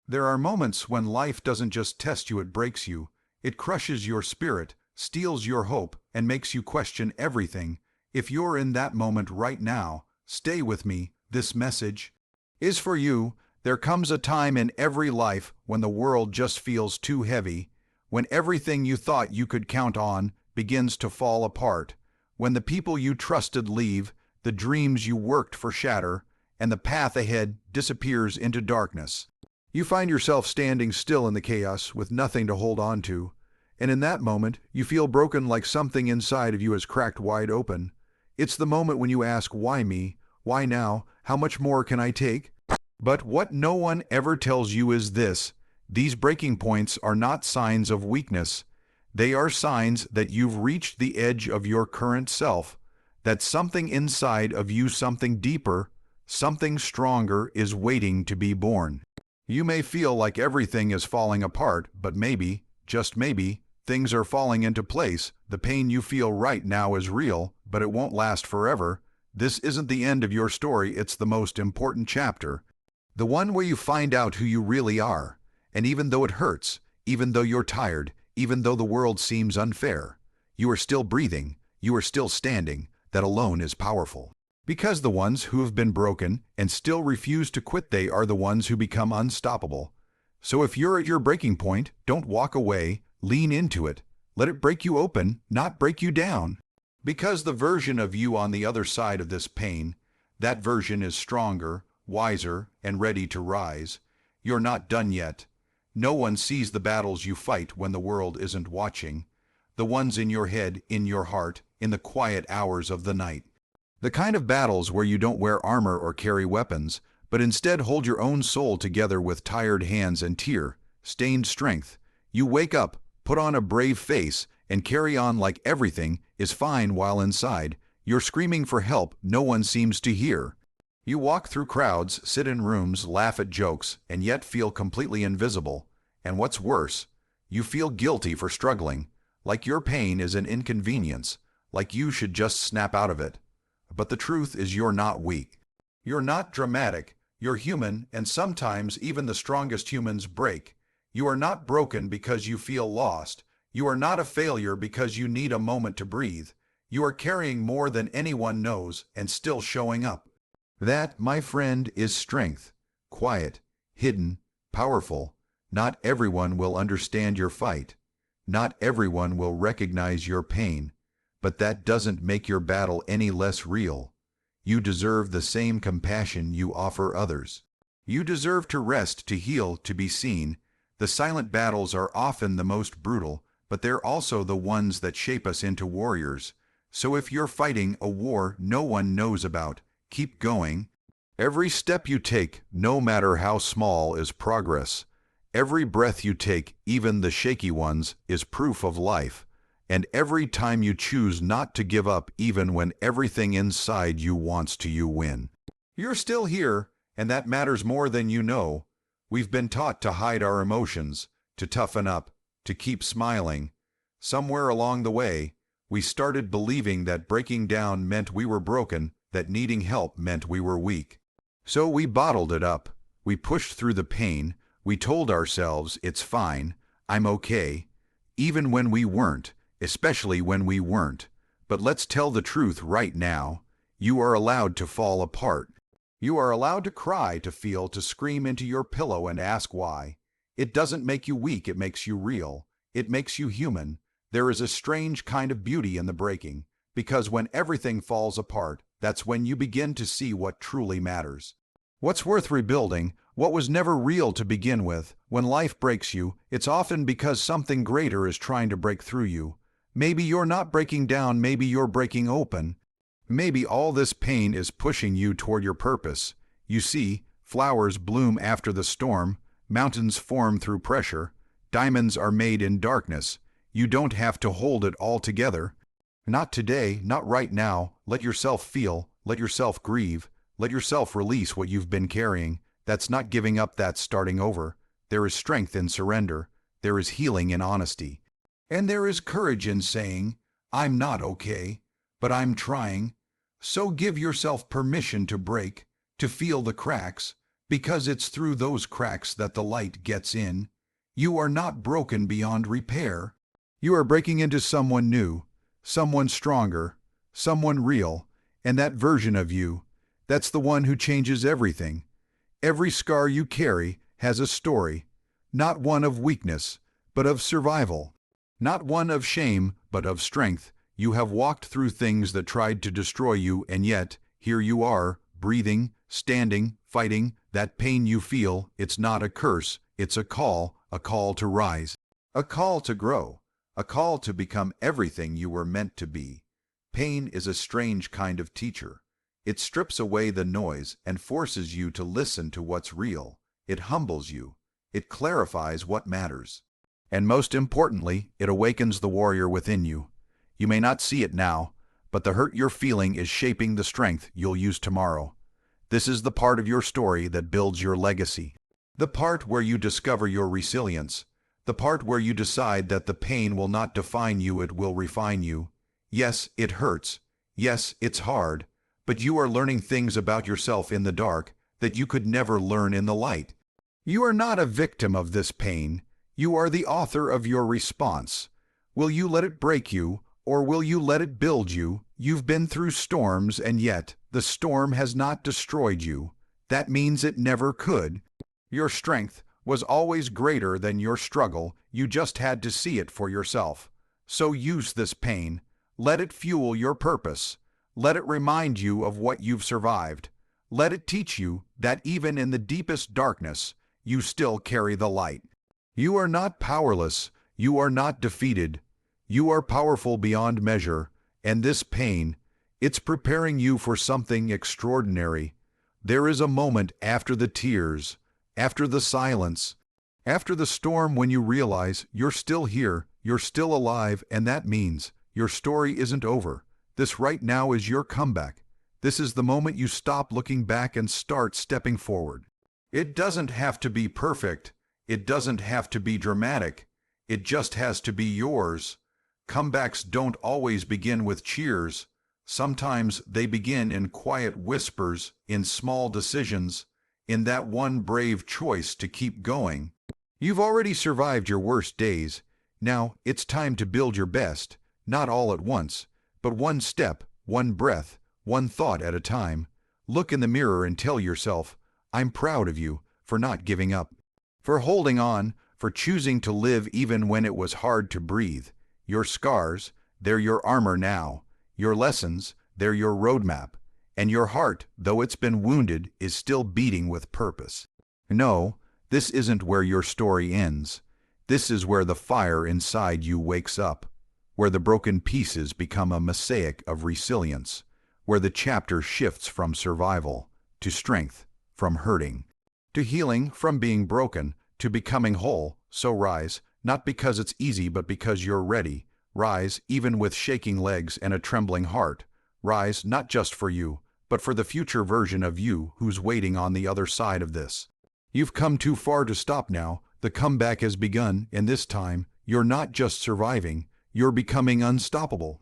There are moments when life doesn't just test you, it breaks you. It crushes your spirit, steals your hope, and makes you question everything. If you're in that moment right now, stay with me. This message is for you. There comes a time in every life when the world just feels too heavy, when everything you thought you could count on begins to fall apart, when the people you trusted leave, the dreams you worked for shatter, and the path ahead disappears into darkness. You find yourself standing still in the chaos with nothing to hold on to, and in that moment you feel broken, like something inside of you has cracked wide open. It's the moment when you ask, why me? Why now? How much more can I take? But what no one ever tells you is this: these breaking points are not signs of weakness. They are signs that you've reached the edge of your current self, that something inside of you, something deeper, something stronger, is waiting to be born. You may feel like everything is falling apart, but maybe, just maybe, things are falling into place. The pain you feel right now is real, but it won't last forever. This isn't the end of your story, it's the most important chapter. The one where you find out who you really are. And even though it hurts, even though you're tired, even though the world seems unfair, you are still breathing, you are still standing. That alone is powerful. Because the ones who have been broken and still refuse to quit, they are the ones who become unstoppable. So if you're at your breaking point, don't walk away, lean into it. Let it break you open, not break you down. Because the version of you on the other side of this pain, that version is stronger, wiser, and ready to rise. You're not done yet. No one sees the battles you fight when the world isn't watching. The ones in your head, in your heart, in the quiet hours of the night. The kind of battles where you don't wear armor or carry weapons, but instead hold your own soul together with tired hands and tear-stained strength. You wake up, put on a brave face, and carry on like everything is fine while inside you're screaming for help no one seems to hear. You walk through crowds, sit in rooms, laugh at jokes, and yet feel completely invisible. And what's worse, you feel guilty for struggling, like your pain is an inconvenience, like you should just snap out of it. But the truth is, you're not weak. You're not dramatic. You're human, and sometimes even the strongest humans break. You are not broken because you feel lost. You are not a failure because you need a moment to breathe. You are carrying more than anyone knows and still showing up. That, my friend, is strength. Quiet, hidden, powerful. Not everyone will understand your fight. Not everyone will recognize your pain. But that doesn't make your battle any less real. You deserve the same compassion you offer others. You deserve to rest, to heal, to be seen. The silent battles are often the most brutal, but they're also the ones that shape us into warriors. So if you're fighting a war no one knows about, keep going. Every step you take, no matter how small, is progress. Every breath you take, even the shaky ones, is proof of life. And every time you choose not to give up, even when everything inside you wants to, you win. You're still here, and that matters more than you know. We've been taught to hide our emotions, to toughen up, to keep smiling. Somewhere along the way, we started believing that breaking down meant we were broken, that needing help meant we were weak. So we bottled it up. We pushed through the pain. We told ourselves, it's fine, I'm okay, even when we weren't. Especially when we weren't. But let's tell the truth right now. You are allowed to fall apart. You are allowed to cry, to feel, to scream into your pillow and ask why. It doesn't make you weak, it makes you real. It makes you human. There is a strange kind of beauty in the breaking, because when everything falls apart, that's when you begin to see what truly matters. What's worth rebuilding, what was never real to begin with. When life breaks you, it's often because something greater is trying to break through you. Maybe you're not breaking down, maybe you're breaking open. Maybe all this pain is pushing you toward your purpose. You see, flowers bloom after the storm, mountains form through pressure, diamonds are made in darkness. You don't have to hold it all together. Not today, not right now. Let yourself feel, let yourself grieve, let yourself release what you've been carrying. That's not giving up, that's starting over. There is strength in surrender. There is healing in honesty. And there is courage in saying, I'm not okay, but I'm trying. So give yourself permission to break, to feel the cracks, because it's through those cracks that the light gets in. You are not broken beyond repair. You are breaking into someone new, someone stronger, someone real, and that version of you, that's the one who changes everything. Every scar you carry has a story, not one of weakness, but of survival, not one of shame, but of strength. You have walked through things that tried to destroy you, and yet, here you are, breathing, standing, fighting. That pain you feel, it's not a curse, it's a call to rise, a call to grow, a call to become everything you were meant to be. Pain is a strange kind of teacher. It strips away the noise and forces you to listen to what's real. It humbles you. It clarifies what matters. And most importantly, it awakens the warrior within you. You may not see it now, but the hurt you're feeling is shaping the strength you'll use tomorrow. This is the part of your story that builds your legacy. The part where you discover your resilience. The part where you decide that the pain will not define you, it will refine you. Yes, it hurts. Yes, it's hard. But you are learning things about yourself in the dark that you could never learn in the light. You are not a victim of this pain. You are the author of your response. Will you let it break you, or will you let it build you? You've been through storms, and yet the storm has not destroyed you. That means it never could. Your strength was always greater than your struggle. You just had to see it for yourself. So use this pain. Let it fuel your purpose. Let it remind you of what you've survived. Let it teach you that even in the deepest darkness, you still carry the light. You are not powerless. You are not defeated. You are powerful beyond measure, and this pain, it's preparing you for something extraordinary. There is a moment after the tears, after the silence, after the storm when you realize you're still here, you're still alive, and that means your story isn't over. This right now is your comeback. This is the moment you stop looking back and start stepping forward. It doesn't have to be perfect. It doesn't have to be dramatic. It just has to be yours. Comebacks don't always begin with cheers. Sometimes they begin in quiet whispers, in small decisions, in that one brave choice to keep going. You've already survived your worst days. Now it's time to build your best, not all at once, but one step, one breath, one thought at a time. Look in the mirror and tell yourself, I'm proud of you for not giving up, for holding on, for choosing to live even when it was hard to breathe. Your scars, they're your armor now. Your lessons, they're your roadmap. And your heart, though it's been wounded, is still beating with purpose. No, this isn't where your story ends. This is where the fire inside you wakes up, where the broken pieces become a mosaic of resilience, where the chapter shifts from survival to strength, from hurting to healing, from being broken to becoming whole. So rise, not because it's easy, but because you're ready. Rise, even with shaking legs and a trembling heart. Rise, not just for you, but for the future version of you who's waiting on the other side of this. You've come too far to stop now. The comeback has begun, and this time, you're not just surviving, you're becoming unstoppable.